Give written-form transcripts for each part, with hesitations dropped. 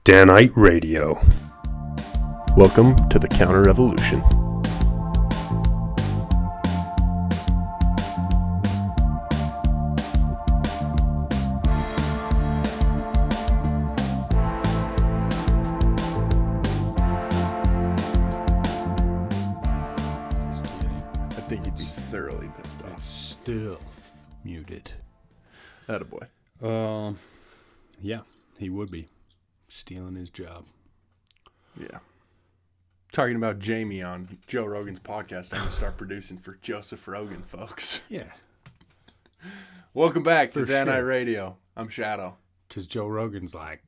Aight Radio. Welcome to the Counter Revolution. I think he'd be thoroughly pissed off. Still muted. Attaboy. Yeah, he would be stealing his job. Yeah. Talking about Jamie on Joe Rogan's podcast. I'm going to start producing for Joseph Rogan, folks. Yeah, Welcome back to For Dan Aight sure. Radio. I'm Shadow. because Joe Rogan's like,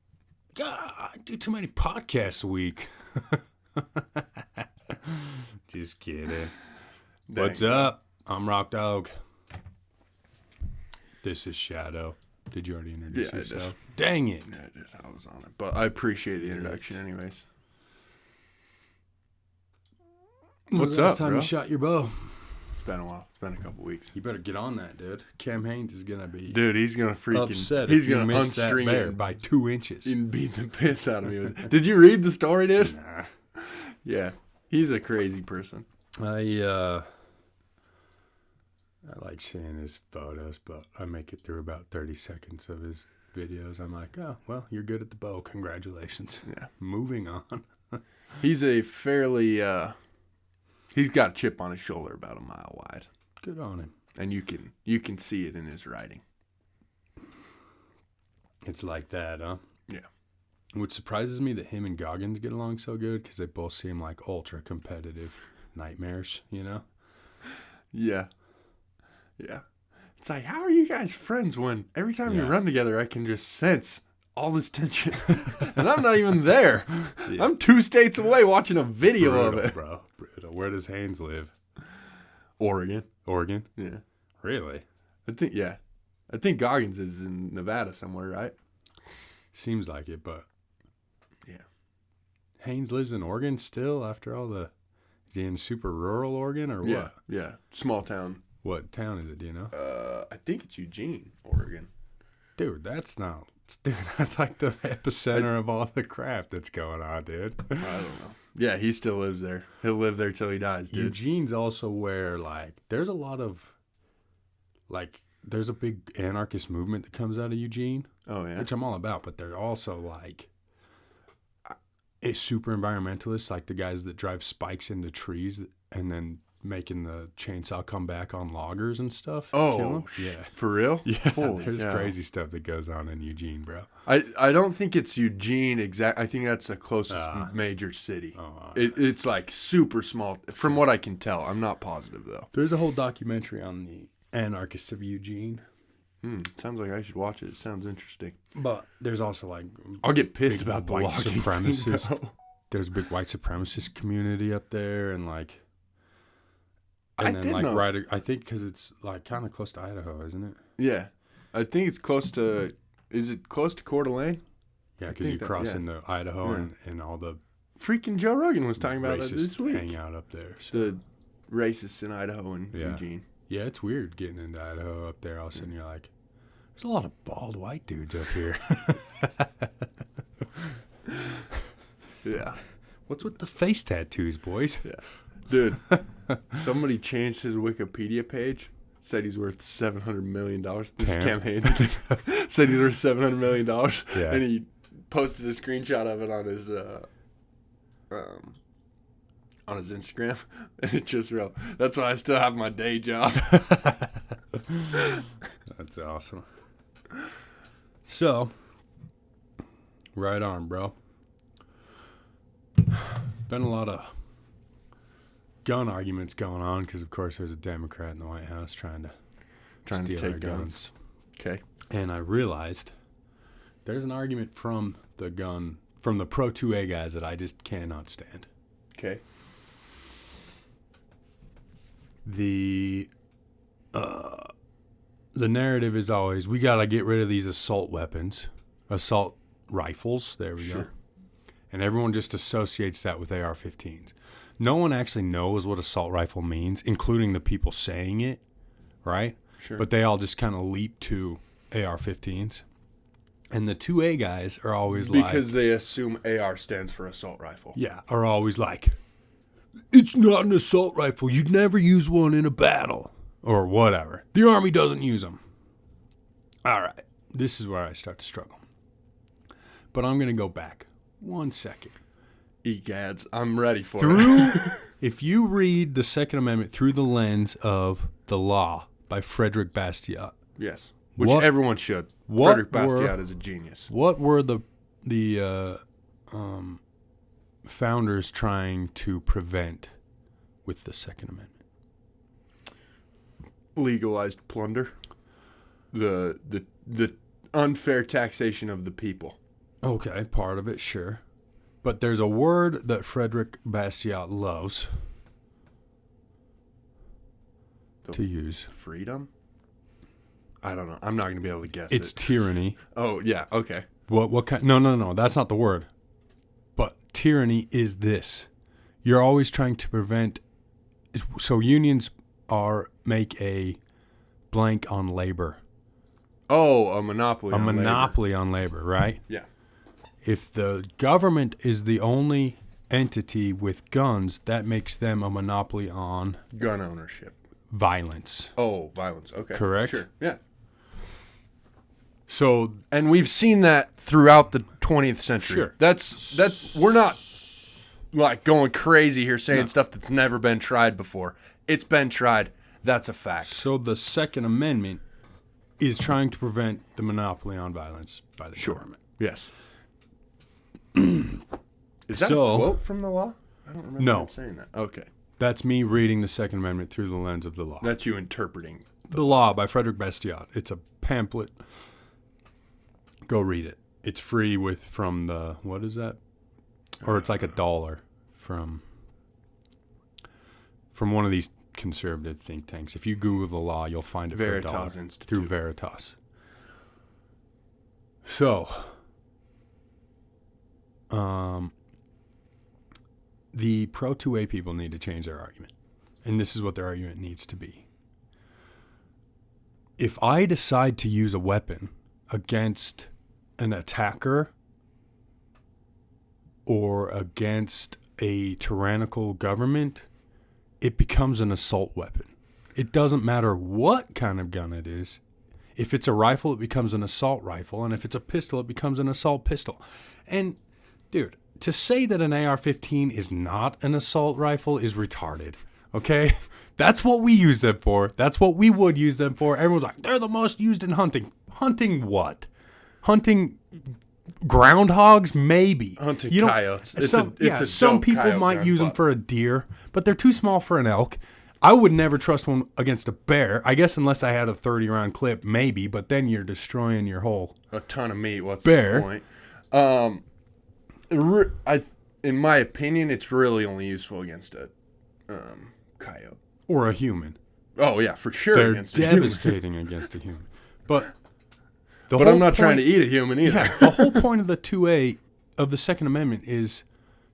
God, I do too many podcasts a week. Just kidding. What's up? I'm Rock Dog. This is Shadow. Did you already introduce Yeah, I did. yourself? Dang it. Yeah, I did. I was on it. But I appreciate the introduction anyways. What's Last up, time bro? you shot your bow? It's been a while. It's been a couple weeks. You better get on that, dude. Cam Haynes is going to be Dude, he's going to freaking... upset he's if you going to miss that unstring bear it by 2 inches. and beat the piss out of me with it. Did you read the story, dude? Nah. Yeah. He's a crazy person. I like seeing his photos, but I make it through about 30 seconds of his videos. I'm like, oh, well, you're good at the bow. Congratulations. Yeah. Moving on. He's a fairly... he's got a chip on his shoulder about a mile wide. Good on him. And you can see it in his writing. It's like that, huh? Yeah. What surprises me that him and Goggins get along so good because they both seem like ultra competitive nightmares, you know? Yeah. Yeah. It's like, how are you guys friends when every time you Yeah. run together, I can just sense all this tension. And I'm not even there. Yeah. I'm 2 states away watching a video Brutal, of it. bro. Brutal. Where does Haynes live? Oregon. Oregon? Yeah. Really? I think Goggins is in Nevada somewhere, right? Seems like it, but Yeah. Haynes lives in Oregon still after all the... Is he in super rural Oregon or what? Yeah. Yeah. Small town. What town is it, do you know? I think it's Eugene, Oregon. Dude, that's like the epicenter of all the crap that's going on, dude. I don't know. Yeah, he still lives there. He'll live there till he dies, dude. Eugene's also where, like, there's a lot of, like, there's a big anarchist movement that comes out of Eugene, Oh, yeah. which I'm all about, but they're also, like, super environmentalists, like the guys that drive spikes into trees and then making the chainsaw come back on loggers and stuff. Kill Oh, 'em. Yeah. for real? Yeah, Holy there's cow. crazy stuff that goes on in Eugene, bro. I don't think it's Eugene I think that's the closest major city. It's like super small from what I can tell. I'm not positive though. There's a whole documentary on the anarchists of Eugene. Sounds like I should watch it. It sounds interesting. But there's also like I'll get pissed big about the white logging, supremacists. though. There's a big white supremacist community up there, and like, I and then did like know. right, I think because it's like kind of close to Idaho, isn't it? Yeah. I think it's close to is it close to Coeur d'Alene? Yeah, I because think you that- cross yeah. into Idaho Yeah. and all the Freaking Joe Rogan was talking about it racists this week. hang out up there. So. The racists in Idaho and Yeah. Eugene. Yeah, it's weird getting into Idaho up there. All of a sudden, you're like, there's a lot of bald white dudes up here. Yeah. What's with the face tattoos, boys? Yeah. Dude, somebody changed his Wikipedia page. Said he's worth $700 million. This is Cam Haynes. Said he's worth $700 million. Yeah. And he posted a screenshot of it on his Instagram. And it just wrote, that's why I still have my day job. That's awesome. So, right on, bro. Been a lot of gun arguments going on because, of course, there's a Democrat in the White House trying to steal take our guns. Okay. And I realized there's an argument from the Pro 2A guys that I just cannot stand. Okay. The narrative is always, we got to get rid of these assault rifles. There we go. Sure. And everyone just associates that with AR-15s. No one actually knows what assault rifle means, including the people saying it, right? Sure. But they all just kind of leap to AR-15s. And the 2A guys are always because they assume AR stands for assault rifle. Yeah, are always like, it's not an assault rifle. You'd never use one in a battle. Or whatever. The Army doesn't use them. All right. This is where I start to struggle. But I'm going to go back 1 second. Egads, I'm ready for it. If you read the Second Amendment through the lens of The Law by Frederick Bastiat. Yes. Which everyone should. Frederick Bastiat is a genius. What were the founders trying to prevent with the Second Amendment? Legalized plunder. The unfair taxation of the people. Okay, part of it, sure. But there's a word that Frederick Bastiat loves to use. Freedom? I don't know. I'm not going to be able to guess It's tyranny. Oh, yeah. Okay. What kind? No. That's not the word. But tyranny is this. You're always trying to prevent. So unions make a blank on labor. Oh, a monopoly on labor. A monopoly on labor, right? Yeah. If the government is the only entity with guns, that makes them a monopoly on gun ownership. Violence. Oh, violence. Okay. Correct? Sure. Yeah. So, and we've seen that throughout the 20th century. Sure. That's we're not like going crazy here saying stuff that's never been tried before. It's been tried. That's a fact. So the Second Amendment is trying to prevent the monopoly on violence by the government. Yes. Is that a quote from the law? I don't remember him saying that. Okay. That's me reading the Second Amendment through the lens of the law. That's you interpreting. The Law by Frederick Bastiat. It's a pamphlet. Go read it. It's free from the, what is that? Or it's like $1 from one of these conservative think tanks. If you Google the law, you'll find it Veritas for $1 Institute. through Veritas. So, the pro-2A people need to change their argument. And this is what their argument needs to be. If I decide to use a weapon against an attacker or against a tyrannical government, it becomes an assault weapon. It doesn't matter what kind of gun it is. If it's a rifle, it becomes an assault rifle. And if it's a pistol, it becomes an assault pistol. And, dude, to say that an AR-15 is not an assault rifle is retarded, okay? That's what we use them for. That's what we would use them for. Everyone's like, they're the most used in hunting. Hunting what? Hunting groundhogs? Maybe. Hunting coyotes. Some people might use them for a deer, but they're too small for an elk. I would never trust one against a bear. I guess unless I had a 30-round clip, maybe, but then you're destroying your whole a ton of meat. What's bear. The point? In my opinion, it's really only useful against a coyote. Or a human. Oh, yeah, for sure. They're against devastating against a human. But I'm not trying to eat a human either. Yeah, the whole point of the 2A of the Second Amendment is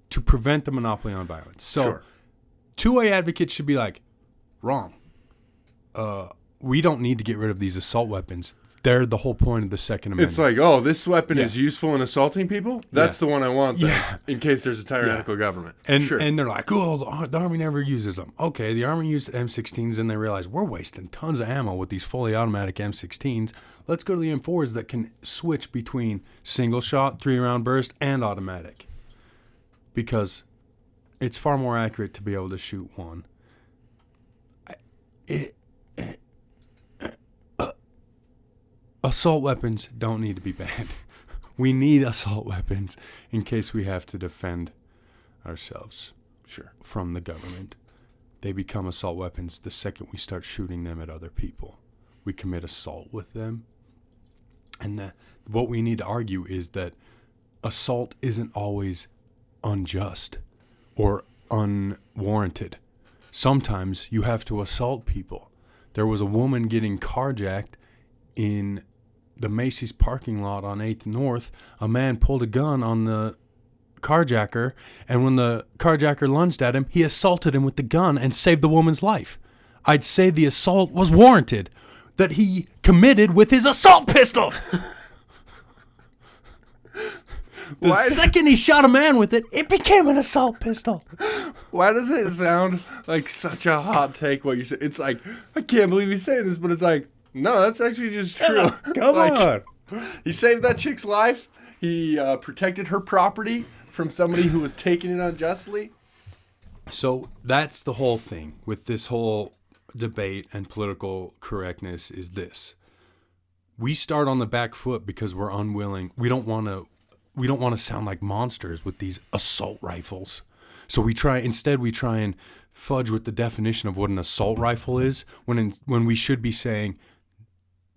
to prevent the monopoly on violence. So 2A advocates should be like, wrong. We don't need to get rid of these assault weapons. They're the whole point of the Second Amendment. It's like, oh, this weapon is useful in assaulting people? That's the one I want then, in case there's a tyrannical government. And they're like, oh, the Army never uses them. Okay, the Army used M16s, and they realized we're wasting tons of ammo with these fully automatic M16s. Let's go to the M4s that can switch between single shot, 3-round burst, and automatic. Because it's far more accurate to be able to shoot one. Assault weapons don't need to be banned. We need assault weapons in case we have to defend ourselves from the government. They become assault weapons the second we start shooting them at other people. We commit assault with them. And what we need to argue is that assault isn't always unjust or unwarranted. Sometimes you have to assault people. There was a woman getting carjacked in the Macy's parking lot on 8th North. A man pulled a gun on the carjacker, and when the carjacker lunged at him, he assaulted him with the gun and saved the woman's life. I'd say the assault was warranted, that he committed with his assault pistol. The second he shot a man with it, it became an assault pistol. Why does it sound like such a hot take what you say? It's like, I can't believe he's saying this, but it's like, no, that's actually just true. Come on. He saved that chick's life. He protected her property from somebody who was taking it unjustly. So that's the whole thing with this whole debate and political correctness is this. We start on the back foot because we're unwilling. We don't want to sound like monsters with these assault rifles. So we try and fudge with the definition of what an assault rifle is when we should be saying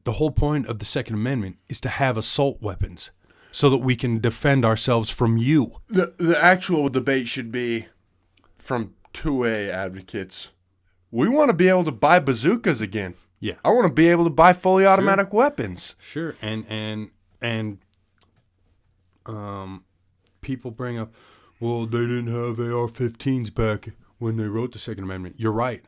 the whole point of the Second Amendment is to have assault weapons so that we can defend ourselves from you. The actual debate should be from 2A advocates. We want to be able to buy bazookas again. Yeah. I want to be able to buy fully automatic weapons. Sure. And people bring up, well, they didn't have AR-15s back when they wrote the Second Amendment. You're right.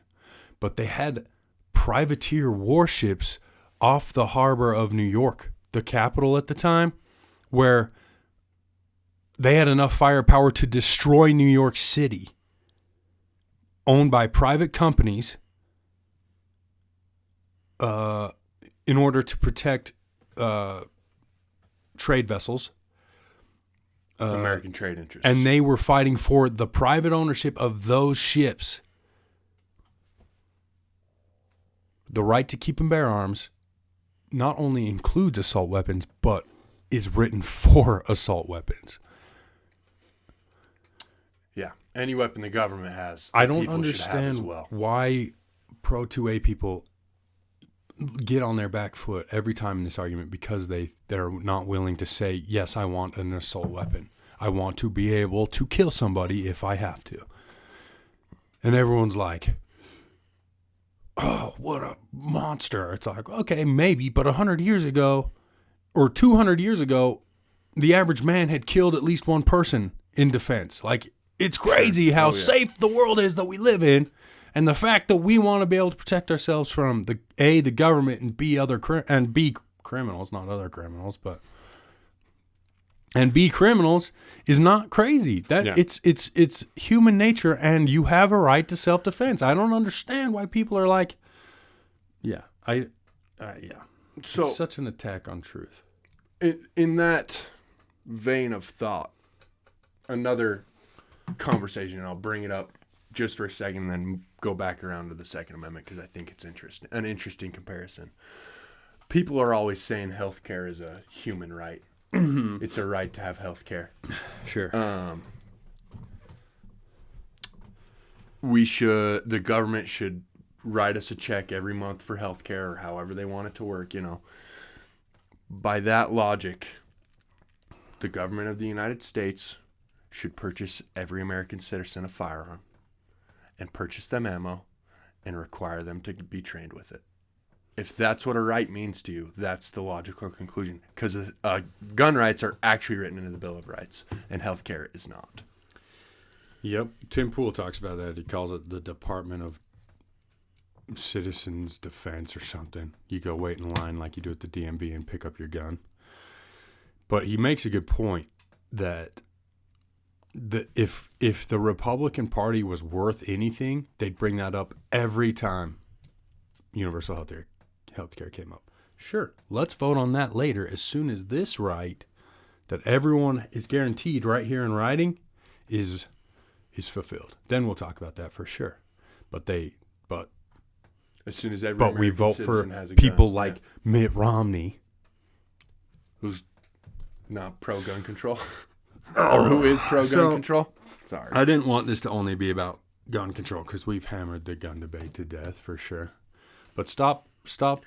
But they had privateer warships off the harbor of New York, the capital at the time, where they had enough firepower to destroy New York City, owned by private companies, in order to protect trade vessels. American trade interests. And they were fighting for the private ownership of those ships. The right to keep and bear arms not only includes assault weapons, but is written for assault weapons. Yeah. Any weapon the government has, I don't understand why pro 2A people get on their back foot every time in this argument because they're not willing to say, yes, I want an assault weapon. I want to be able to kill somebody if I have to. And everyone's like, oh, what a monster. It's like, okay, maybe, but 100 years ago or 200 years ago, the average man had killed at least one person in defense. Like, it's crazy how safe the world is that we live in. And the fact that we want to be able to protect ourselves from the government and B criminals, not other criminals, and B criminals is not crazy. It's human nature, and you have a right to self-defense. I don't understand why people are like, yeah. So it's such an attack on truth. In that vein of thought, another conversation, and I'll bring it up just for a second, and then go back around to the Second Amendment because I think it's an interesting comparison. People are always saying healthcare is a human right. It's a right to have healthcare. Sure. The government should write us a check every month for healthcare or however they want it to work, By that logic, the government of the United States should purchase every American citizen a firearm and purchase them ammo and require them to be trained with it. If that's what a right means to you, that's the logical conclusion. Because gun rights are actually written into the Bill of Rights, and healthcare is not. Yep. Tim Pool talks about that. He calls it the Department of Citizens Defense or something. You go wait in line like you do at the DMV and pick up your gun. But he makes a good point that if the Republican Party was worth anything, they'd bring that up every time universal healthcare came up. Sure, let's vote on that later as soon as this right that everyone is guaranteed right here in writing is fulfilled. Then we'll talk about that for sure. But as soon as every but American we vote for has a people gun, like Mitt Romney, who's not pro-gun control. Or who is pro-gun control? Sorry. I didn't want this to only be about gun control because we've hammered the gun debate to death for sure. But stop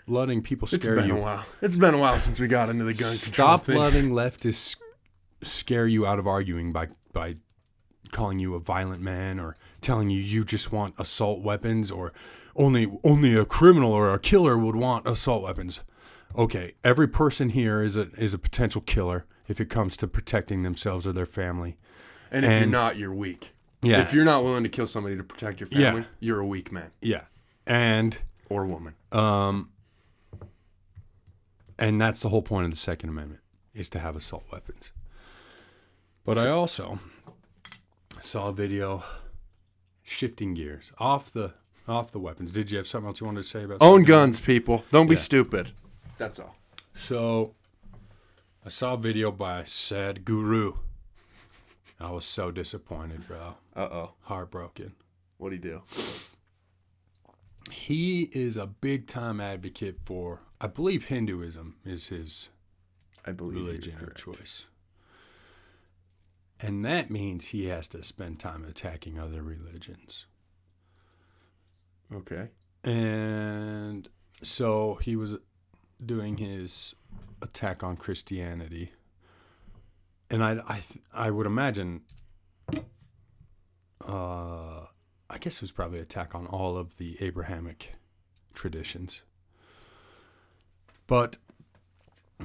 letting people scare you. It's been a while. It's been a while since we got into the gun control thing. Stop letting leftists scare you out of arguing by calling you a violent man or telling you just want assault weapons or only a criminal or a killer would want assault weapons. Okay, every person here is a potential killer if it comes to protecting themselves or their family. And if you're not, you're weak. Yeah. If you're not willing to kill somebody to protect your family, you're a weak man. Yeah. Or woman. And that's the whole point of the Second Amendment, is to have assault weapons. But I also saw a video shifting gears off the weapons. Did you have something else you wanted to say about own guns, people? Don't be stupid. That's all. So I saw a video by Sadhguru. I was so disappointed, bro. Heartbroken. What'd he do? He is a big time advocate for, I believe Hinduism is his religion of choice. And that means he has to spend time attacking other religions. Okay. And so he was doing his attack on Christianity. And I would imagine, I guess it was probably an attack on all of the Abrahamic traditions. But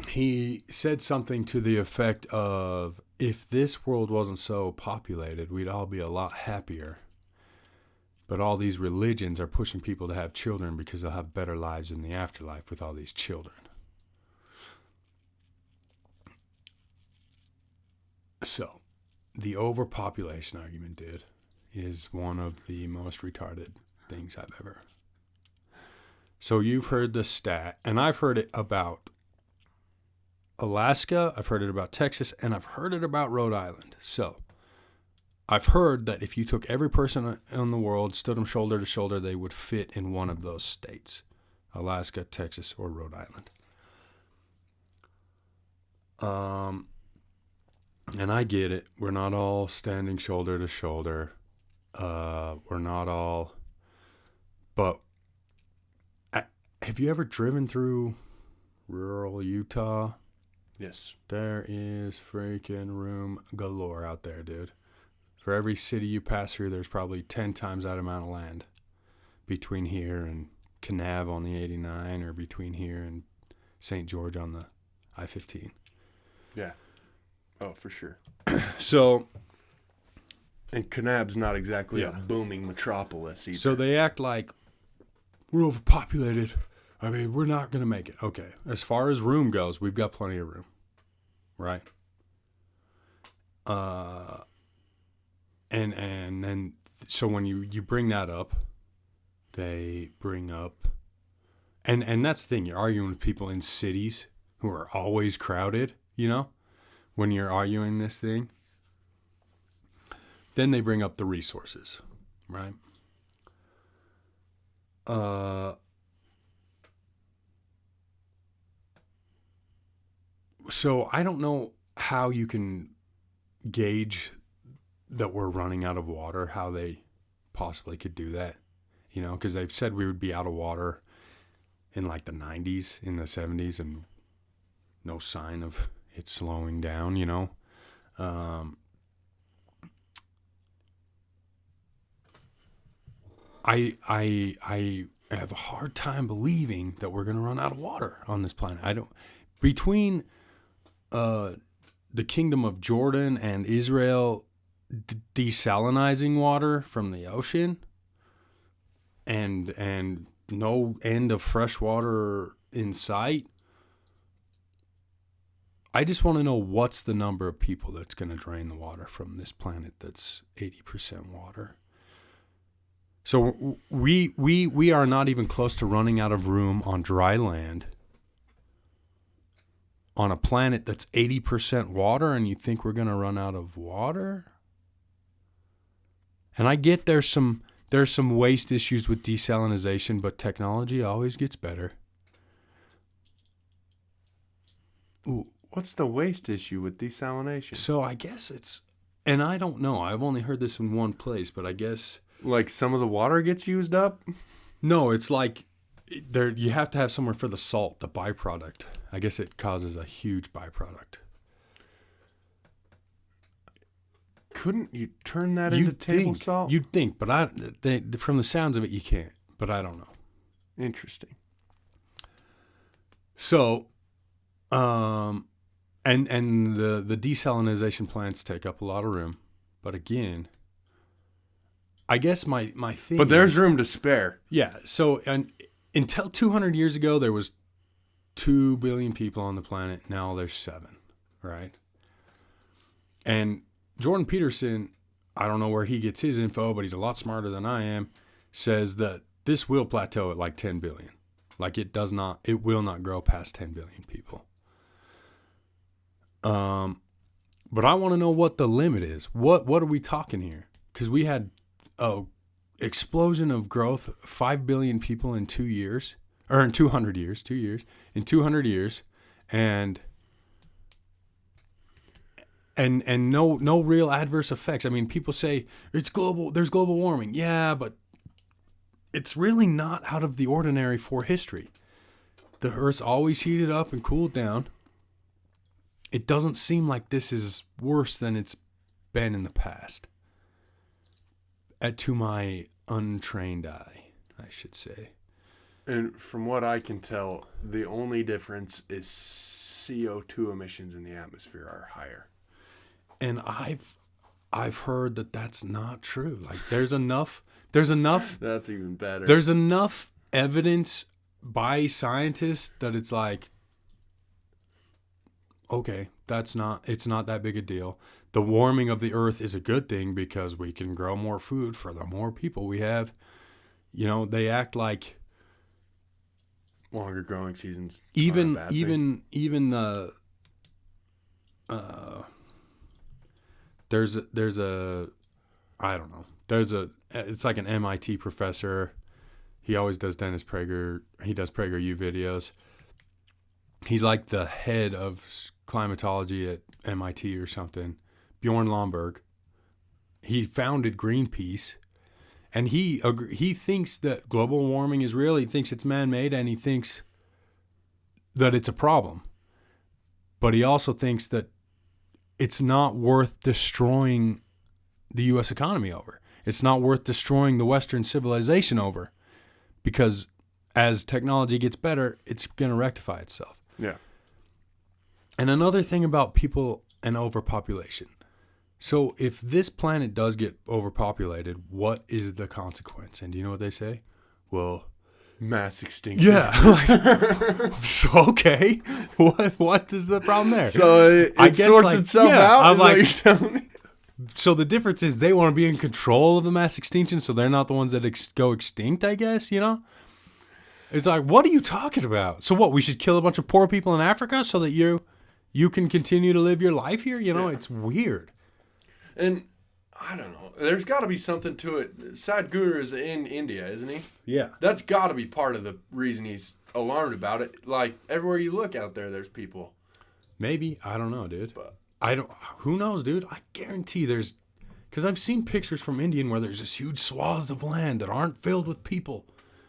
he said something to the effect of, if this world wasn't so populated, we'd all be a lot happier. But all these religions are pushing people to have children because they'll have better lives in the afterlife with all these children. So, the overpopulation argument, dude, is one of the most retarded things I've ever. So you've heard the stat, and I've heard it about Alaska, I've heard it about Texas, and I've heard it about Rhode Island. So, I've heard that if you took every person in the world, stood them shoulder to shoulder, they would fit in one of those states. Alaska, Texas, or Rhode Island. And I get it. We're not all standing shoulder to shoulder. We're not all... But have you ever driven through rural Utah? Yes. There is freaking room galore out there, dude. For every city you pass through, there's probably 10 times that amount of land between here and Kanab on the 89, or between here and St. George on the I-15. Yeah. Oh, for sure. So... And Kanab's not exactly a booming metropolis either. So they act like we're overpopulated. I mean, we're not going to make it. Okay. As far as room goes, we've got plenty of room. Right? And then, so when you bring that up, they bring up, and that's the thing, you're arguing with people in cities who are always crowded, you know, when you're arguing this thing. Then they bring up the resources, right? So I don't know how you can gauge that we're running out of water, how they possibly could do that, you know, because they've said we would be out of water in like the 90s, in the 70s, and no sign of it slowing down, you know. I have a hard time believing that we're going to run out of water on this planet. Between the Kingdom of Jordan and Israel desalinizing water from the ocean and no end of fresh water in sight, I just want to know what's the number of people that's going to drain the water from this planet that's 80% water. So we are not even close to running out of room on dry land on a planet that's 80% water, and you think we're going to run out of water? And I get there's some waste issues with desalinization, but technology always gets better. Ooh, what's the waste issue with desalination? So I guess it's, and I don't know, I've only heard this in one place, but I guess... Like some of the water gets used up? No, it's like you have to have somewhere for the salt, the byproduct. I guess it causes a huge byproduct. Couldn't you turn that into table salt? You'd think, but from the sounds of it, you can't. But I don't know. Interesting. So, and the desalinization plants take up a lot of room. But again... I guess my thing. But there's room to spare. Yeah. So until 200 years ago, there was 2 billion people on the planet. Now there's 7, right? And Jordan Peterson, I don't know where he gets his info, but he's a lot smarter than I am, says that this will plateau at like 10 billion. Like it will not grow past 10 billion people. But I want to know what the limit is. What are we talking here? Because we had a explosion of growth, 5 billion people in 2 years, or in 200 years, 2 years, in 200 years, and no real adverse effects. I mean, people say there's global warming. Yeah, but it's really not out of the ordinary for history. The Earth's always heated up and cooled down. It doesn't seem like this is worse than it's been in the past. To my untrained eye, I should say. And from what I can tell, the only difference is CO2 emissions in the atmosphere are higher. And I've heard that that's not true. Like there's enough That's even better. There's enough evidence by scientists that it's like, okay, it's not that big a deal. The warming of the earth is a good thing because we can grow more food for the more people we have. You know, they act like longer growing seasons. Even the it's like an MIT professor. He always does Dennis Prager. He does PragerU videos. He's like the head of climatology at MIT or something. Bjorn Lomborg. He founded Greenpeace, and he thinks that global warming is real. He thinks it's man-made, and he thinks that it's a problem. But he also thinks that it's not worth destroying the U.S. economy over. It's not worth destroying the Western civilization over, because as technology gets better, it's going to rectify itself. Yeah. And another thing about people and overpopulation. So if this planet does get overpopulated, what is the consequence? And do you know what they say? Well, mass extinction. Yeah. So, okay. What is the problem there? So it sorts itself out? I'm like, so the difference is they want to be in control of the mass extinction, so they're not the ones that go extinct, I guess, you know? It's like, what are you talking about? So what, we should kill a bunch of poor people in Africa so that you can continue to live your life here? You know, It's weird. And I don't know. There's got to be something to it. Sadhguru is in India, isn't he? Yeah. That's got to be part of the reason he's alarmed about it. Like, everywhere you look out there, there's people. Maybe. I don't know, dude. But who knows, dude? I guarantee because I've seen pictures from India where there's this huge swaths of land that aren't filled with people.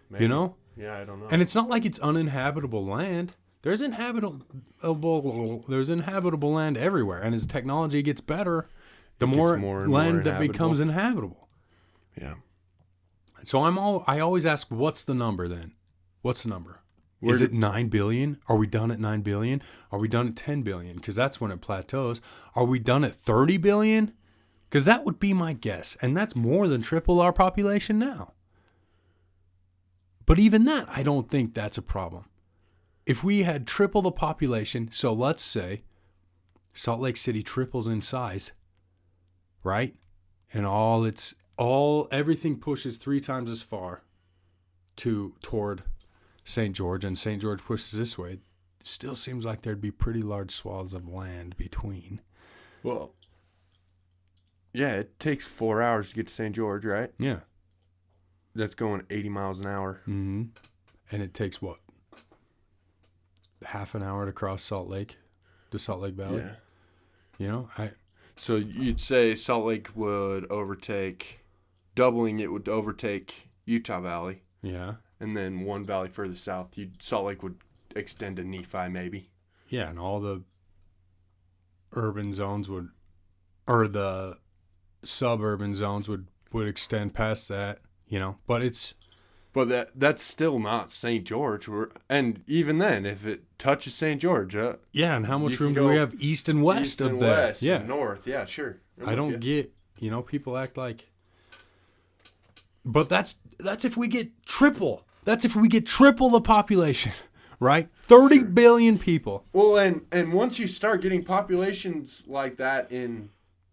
Maybe. You know? Yeah, I don't know. And it's not like it's uninhabitable land. There's inhabitable land everywhere. And as technology gets better, the more land that becomes inhabitable. Yeah. So I always ask, what's the number then? What's the number? Is it 9 billion? Are we done at 9 billion? Are we done at 10 billion? Because that's when it plateaus. Are we done at 30 billion? Because that would be my guess. And that's more than triple our population now. But even that, I don't think that's a problem. If we had triple the population, so let's say Salt Lake City triples in size, right? And everything pushes 3 times as far toward St. George, and St. George pushes this way. It still seems like there'd be pretty large swaths of land between. Well, yeah, it takes 4 hours to get to St. George, right? Yeah. That's going 80 miles an hour. Mm-hmm. And it takes what? Half an hour to cross Salt Lake, the Salt Lake Valley? Yeah. You know, So you'd say Salt Lake would doubling it would overtake Utah Valley. Yeah. And then one valley further south, Salt Lake would extend to Nephi maybe. Yeah, and all the urban zones or the suburban zones would extend past that, you know. But that's still not St. George. And even then, if it touches St. George, yeah, and how much room do we have east and west of that? West, yeah, and north, yeah, sure. I don't get, people act like. But that's if we get triple. That's if we get triple the population, right? 30 billion people. Well, and once you start getting populations like that in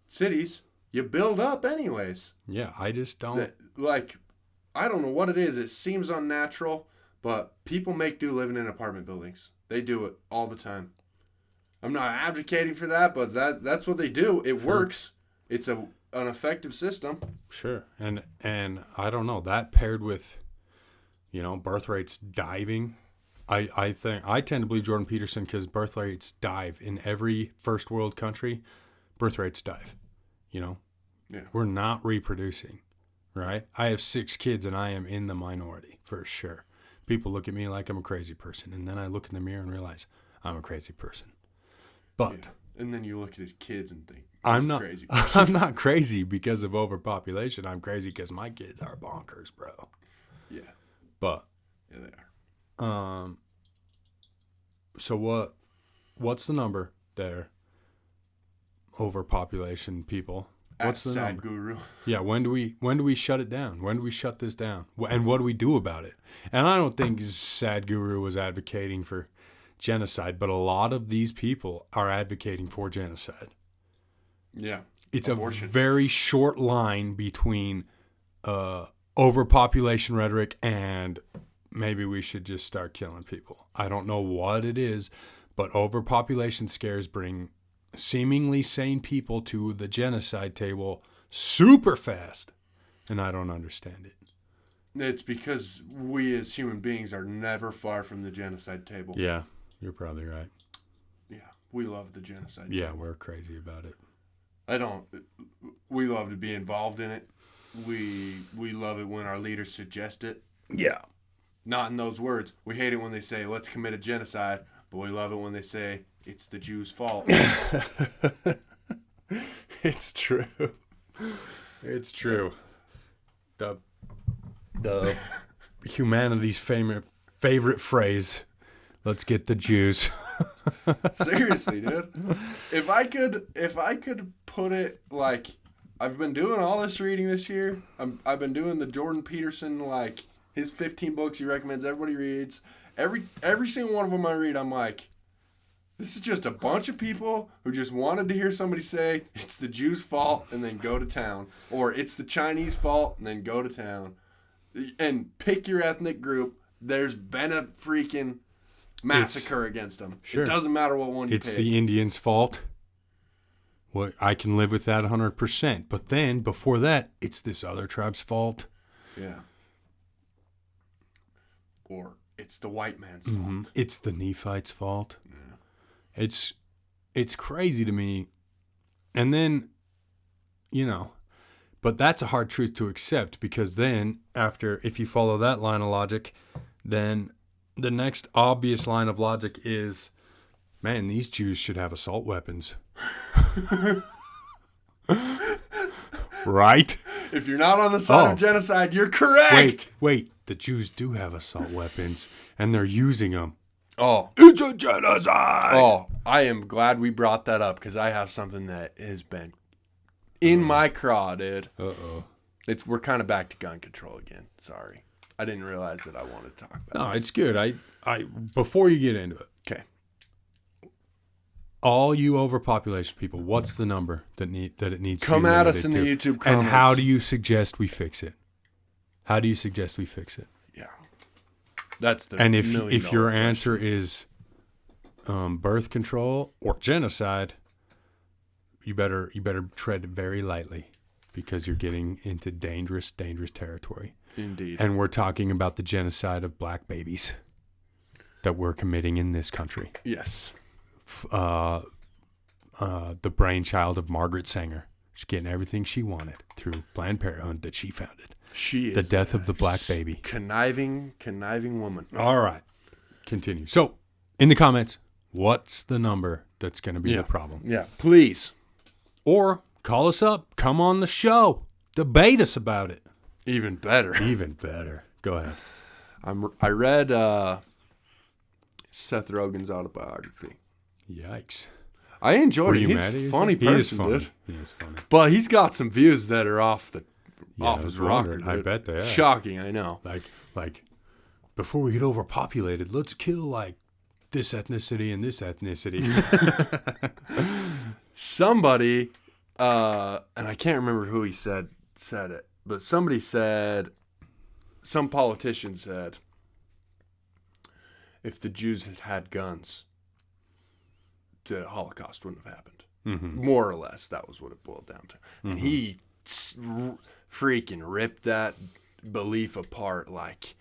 cities, you build up anyways. Yeah, I just don't. I don't know what it is. It seems unnatural, but people make do living in apartment buildings. They do it all the time. I'm not advocating for that, but that's what they do. It works. It's an effective system. Sure. And I don't know, that paired with, birth rates diving. I tend to believe Jordan Peterson because birth rates dive in every first world country. Birth rates dive. Yeah. We're not reproducing, right? I have 6 kids and I am in the minority for sure. People look at me like I'm a crazy person, and then I look in the mirror and realize I'm a crazy person. But and then you look at his kids and think I'm not crazy. I'm not crazy because of overpopulation. I'm crazy because my kids are bonkers, bro. Yeah. But yeah, they are. So what's the number there? Overpopulation people. What's the sad number? Guru. Yeah, when do we shut it down? When do we shut this down? And what do we do about it? And I don't think Sad Guru was advocating for genocide, but a lot of these people are advocating for genocide. Yeah. It's abortion. A very short line between overpopulation rhetoric and maybe we should just start killing people. I don't know what it is, but overpopulation scares bring seemingly sane people to the genocide table super fast, and I don't understand it. It's because we as human beings are never far from the genocide table. Yeah, you're probably right. Yeah, we love the genocide Yeah, table. we're crazy about it. We love to be involved in it. We love it when our leaders suggest it. Yeah. Not in those words. We hate it when they say, let's commit a genocide, but we love it when they say, it's the Jews' fault. It's true. It's true. The humanity's favorite phrase, let's get the Jews. Seriously, dude. If I could put it like, I've been doing all this reading this year. I've been doing the Jordan Peterson, like his 15 books he recommends everybody reads. Every single one of them I read, I'm like, this is just a bunch of people who just wanted to hear somebody say it's the Jews' fault and then go to town, or it's the Chinese fault and then go to town, and pick your ethnic group. There's been a freaking massacre against them. Sure. It doesn't matter what one you pick. It's the Indians' fault. Well, I can live with that 100%. But then, before that, it's this other tribe's fault. Yeah. Or it's the white man's fault. It's the Nephites' fault. Yeah. It's crazy to me. And then, but that's a hard truth to accept, because then if you follow that line of logic, then the next obvious line of logic is, man, these Jews should have assault weapons. Right? If you're not on the side of genocide, you're correct. Wait. The Jews do have assault weapons, and they're using them. Oh. It's a genocide! Oh, I am glad we brought that up, because I have something that has been in my craw, dude. Uh-oh. We're kind of back to gun control again. Sorry. I didn't realize that I wanted to talk about No, this. it's good. I before you get into it. Okay. All you overpopulation people, what's the number that it needs Come to be at us in the to? YouTube comments. And how do you suggest we fix it? How do you suggest we fix it? Yeah. That's the And if your question. answer is birth control or genocide, you better tread very lightly, because you're getting into dangerous territory. Indeed. And we're talking about the genocide of black babies that we're committing in this country. Yes. The brainchild of Margaret Sanger. She's getting everything she wanted through Planned Parenthood that she founded. She is the death of the black baby. Conniving woman. All right. Continue. So, in the comments, what's the number that's going to be the problem? Yeah, please. Or call us up. Come on the show. Debate us about it. Even better. Even better. Go ahead. I read Seth Rogen's autobiography. Yikes. I enjoyed it. you He's mad at a yourself? funny He is person, funny. dude. He is funny. But he's got some views that are off I his was rocker. wondering. I dude. bet they are. Shocking, I know. Like, before we get overpopulated, let's kill, like, this ethnicity and this ethnicity. Somebody and I can't remember who he said it, but some politician said, if the Jews had had guns, the Holocaust wouldn't have happened. Mm-hmm. More or less, that was what it boiled down to. Mm-hmm. And he freaking ripped that belief apart like,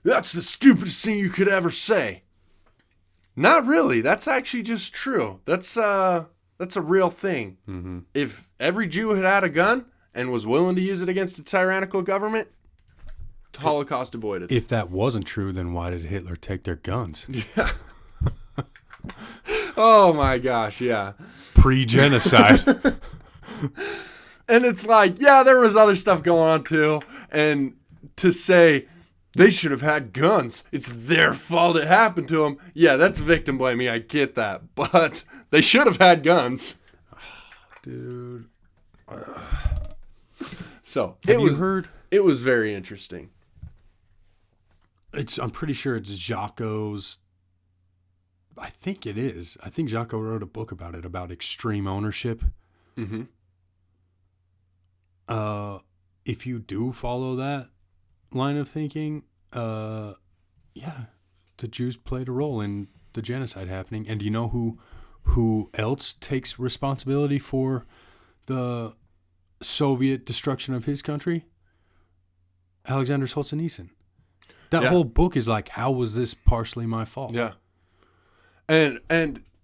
that's the stupidest thing you could ever say. Not really. That's actually just true. That's a real thing. Mm-hmm. If every Jew had a gun and was willing to use it against a tyrannical government, Holocaust avoided. If that wasn't true, then why did Hitler take their guns? Yeah. Oh my gosh, yeah. Pre-genocide. And it's like, yeah, there was other stuff going on too. And to say they should have had guns, it's their fault it happened to them. Yeah, that's victim blaming. I get that. But they should have had guns. Dude. So, have you heard? It was very interesting. I'm pretty sure it's Jocko's. I think it is. I think Jocko wrote a book about it, about extreme ownership. Mm-hmm. If you do follow that line of thinking, the Jews played a role in the genocide happening. And do you know who else takes responsibility for the Soviet destruction of his country? Alexander Solzhenitsyn. That whole book is like, how was this partially my fault? Yeah. And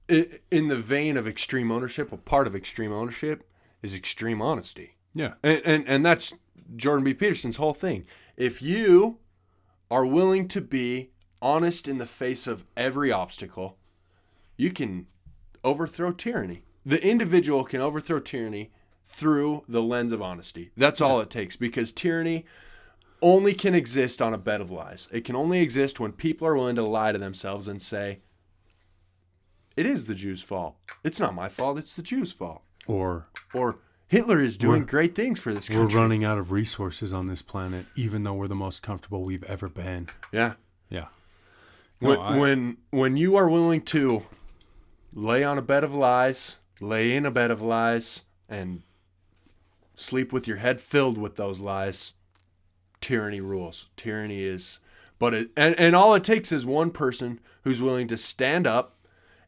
in the vein of extreme ownership, a part of extreme ownership is extreme honesty. Yeah. And that's Jordan B. Peterson's whole thing. If you are willing to be honest in the face of every obstacle, you can overthrow tyranny. The individual can overthrow tyranny through the lens of honesty. That's all it takes, because tyranny only can exist on a bed of lies. It can only exist when people are willing to lie to themselves and say, it is the Jews' fault. It's not my fault. It's the Jews' fault. Or Hitler is doing great things for this country. We're running out of resources on this planet, even though we're the most comfortable we've ever been. Yeah. Yeah. When you are willing to lay in a bed of lies, and sleep with your head filled with those lies, tyranny rules. Tyranny is, and all it takes is one person who's willing to stand up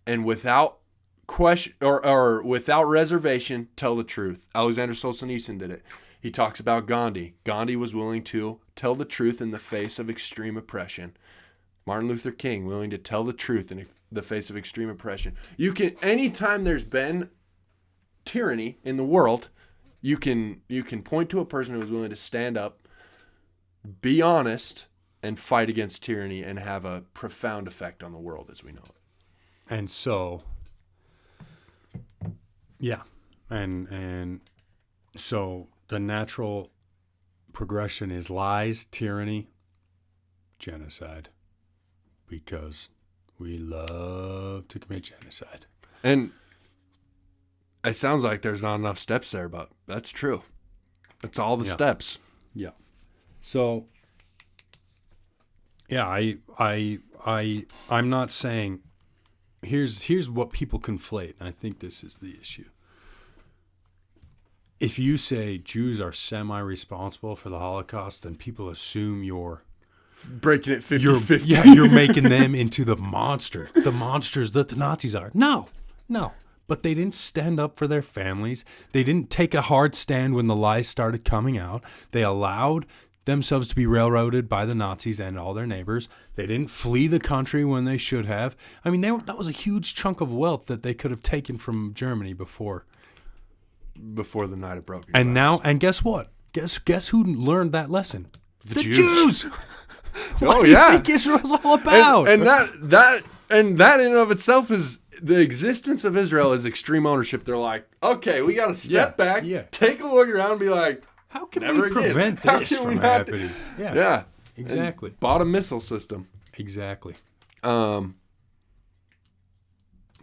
and without question or without reservation tell the truth. Alexander Solzhenitsyn did it. He talks about Gandhi. Gandhi was willing to tell the truth in the face of extreme oppression. Martin Luther King, willing to tell the truth in the face of extreme oppression. You can, anytime there's been tyranny in the world, you can point to a person who is willing to stand up, be honest, and fight against tyranny and have a profound effect on the world as we know it. And so, yeah, and so the natural progression is lies, tyranny, genocide, because we love to commit genocide. And it sounds like there's not enough steps there, but that's true. That's all the steps. Yeah. So, yeah, I'm not saying. Here's what people conflate, and I think this is the issue. If you say Jews are semi-responsible for the Holocaust, then people assume you're breaking it 50-50. Yeah, you're making them into the monsters that the Nazis are. No. But they didn't stand up for their families. They didn't take a hard stand when the lies started coming out. They allowed themselves to be railroaded by the Nazis and all their neighbors. They didn't flee the country when they should have. I mean, that was a huge chunk of wealth that they could have taken from Germany before the night of broken glass. Now, and guess what? Guess who learned that lesson? The Jews. What do you think Israel's all about? And that in and of itself is the existence of Israel is extreme ownership. They're like, okay, we got to step back, take a look around, and be like, how can we prevent this from happening? Yeah, exactly. And bought a missile system. Exactly. Who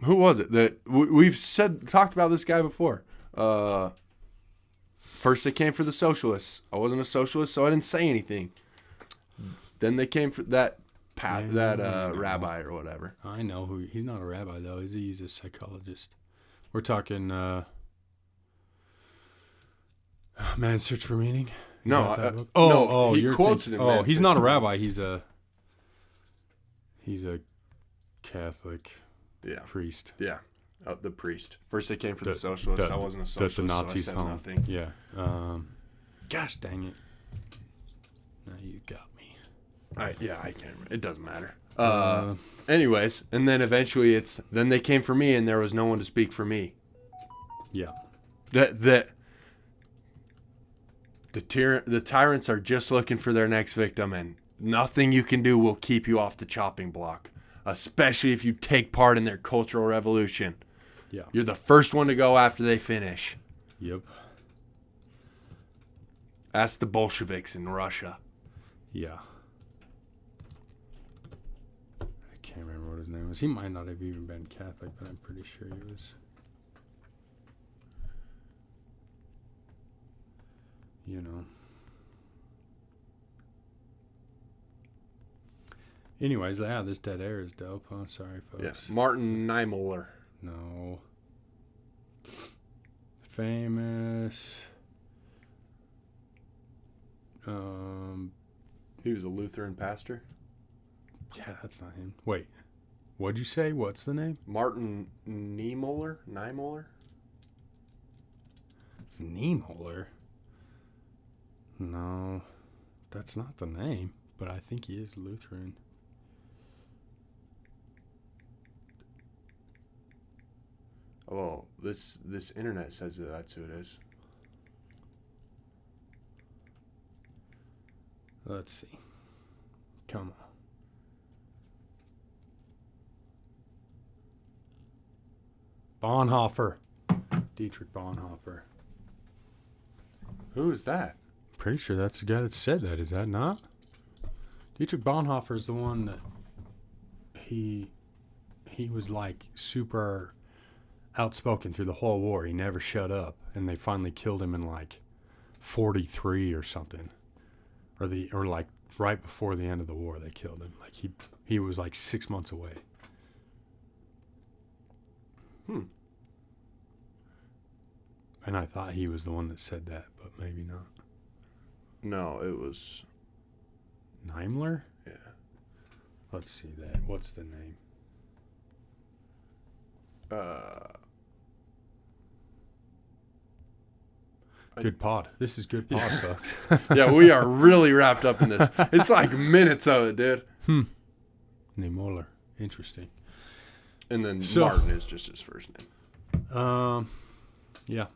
was it that we've talked about this guy before? First they came for the socialists. I wasn't a socialist, so I didn't say anything. Then they came for that rabbi or whatever. I know who. He's not a rabbi though. He's a psychologist. We're talking. Man's Search for Meaning? He quotes it in Man's he's Search not a for rabbi. He's a Catholic priest. Yeah. The priest. First they came for the socialists. I wasn't a socialist, the Nazis so I said home. nothing. Yeah. Gosh dang it. Now you got me. I can't remember. It doesn't matter. Anyways, and then eventually then they came for me and there was no one to speak for me. Yeah. The tyrants are just looking for their next victim, and nothing you can do will keep you off the chopping block, especially if you take part in their cultural revolution. Yeah. You're the first one to go after they finish. Yep. Ask the Bolsheviks in Russia. Yeah. I can't remember what his name was. He might not have even been Catholic, but I'm pretty sure he was. You know. Anyways, this dead air is dope, huh? Sorry, folks. Yeah. Martin Niemöller. No. Famous. He was a Lutheran pastor. Yeah, that's not him. Wait. What'd you say? What's the name? Martin Niemöller? Niemöller? Niemöller? No. That's not the name, but I think he is Lutheran. Oh, this internet says that that's who it is. Let's see. Come on. Bonhoeffer. Dietrich Bonhoeffer. Who is that? Pretty sure that's the guy that said that. Is that not? Dietrich Bonhoeffer is the one that he was like super outspoken through the whole war. He never shut up, and they finally killed him in like 43 or something, or like right before the end of the war they killed him. Like he was like 6 months away. And I thought he was the one that said that, but maybe not. No, it was Niemöller? Yeah. Let's see that. What's the name? Good pod. This is good pod, folks. Yeah, we are really wrapped up in this. It's like minutes of it, dude. Niemöller. Interesting. And then Martin is just his first name. Yeah.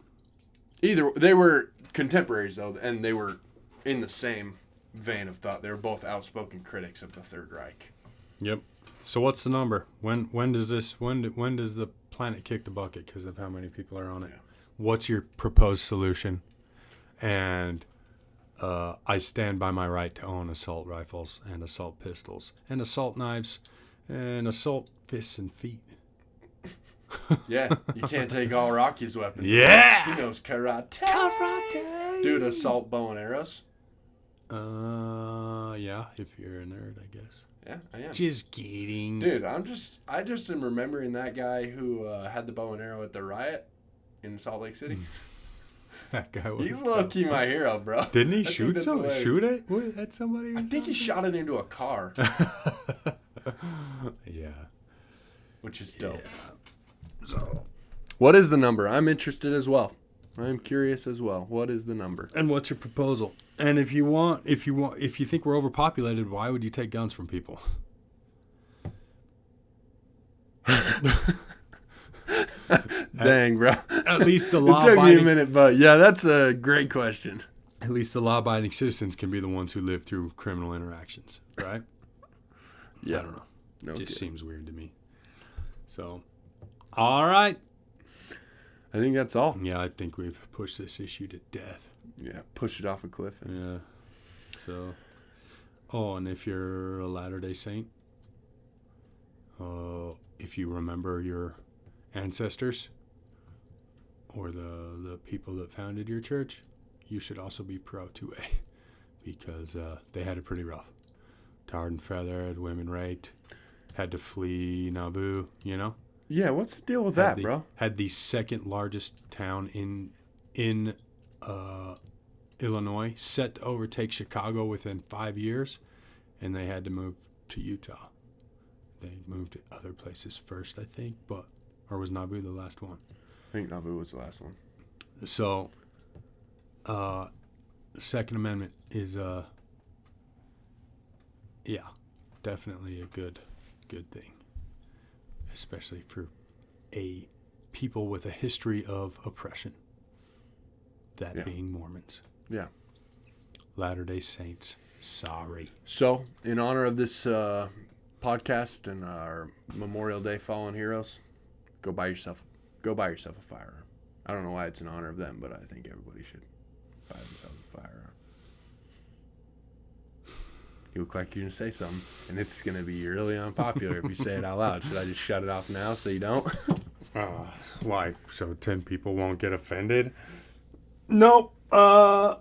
They were contemporaries though, and they were in the same vein of thought. They were both outspoken critics of the Third Reich. Yep. So what's the number? When does the planet kick the bucket because of how many people are on it? Yeah. What's your proposed solution? And I stand by my right to own assault rifles and assault pistols and assault knives and assault fists and feet. Yeah, you can't take all Rocky's weapons. Yeah! He knows karate. Karate! Dude, assault bow and arrows. Yeah, if you're a nerd, I guess. Yeah, I am. Just kidding. Dude, I just am remembering that guy who had the bow and arrow at the riot in Salt Lake City. That guy was... He's low-key my hero, bro. Didn't he shoot at somebody? I think he shot it into a car. Yeah. Which is dope. Yeah. So, what is the number? I'm interested as well. I'm curious as well. What is the number? And what's your proposal? And if you think we're overpopulated, why would you take guns from people? Dang, bro. At least the law. It took me a minute, but yeah, that's a great question. At least the law-abiding citizens can be the ones who live through criminal interactions, right? Yeah. I don't know. No It just kidding. seems weird to me. So, all right. I think that's all. Yeah, I think we've pushed this issue to death. Yeah, push it off a cliff. Yeah. So, and if you're a Latter-day Saint, if you remember your ancestors or the people that founded your church, you should also be pro-2A because they had it pretty rough. Tarred and feathered, women raped, had to flee Nauvoo, you know? Yeah, what's the deal with that, bro? Had the second largest town in Illinois, set to overtake Chicago within 5 years, and they had to move to Utah. They moved to other places first, I think, or was Nauvoo the last one? I think Nauvoo was the last one. So, the Second Amendment is, definitely a good thing, especially for a people with a history of oppression, that being Mormons. Yeah. Latter-day Saints. Sorry. So, in honor of this podcast and our Memorial Day fallen heroes, go buy yourself a firearm. I don't know why it's in honor of them, but I think everybody should buy themselves a firearm. You look like you're going to say something, and it's going to be really unpopular if you say it out loud. Should I just shut it off now so you don't? Why? So 10 people won't get offended? Nope. Alrighty,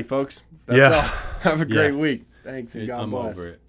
folks. That's all. Have a great week. Thanks, and God bless. I'm over it.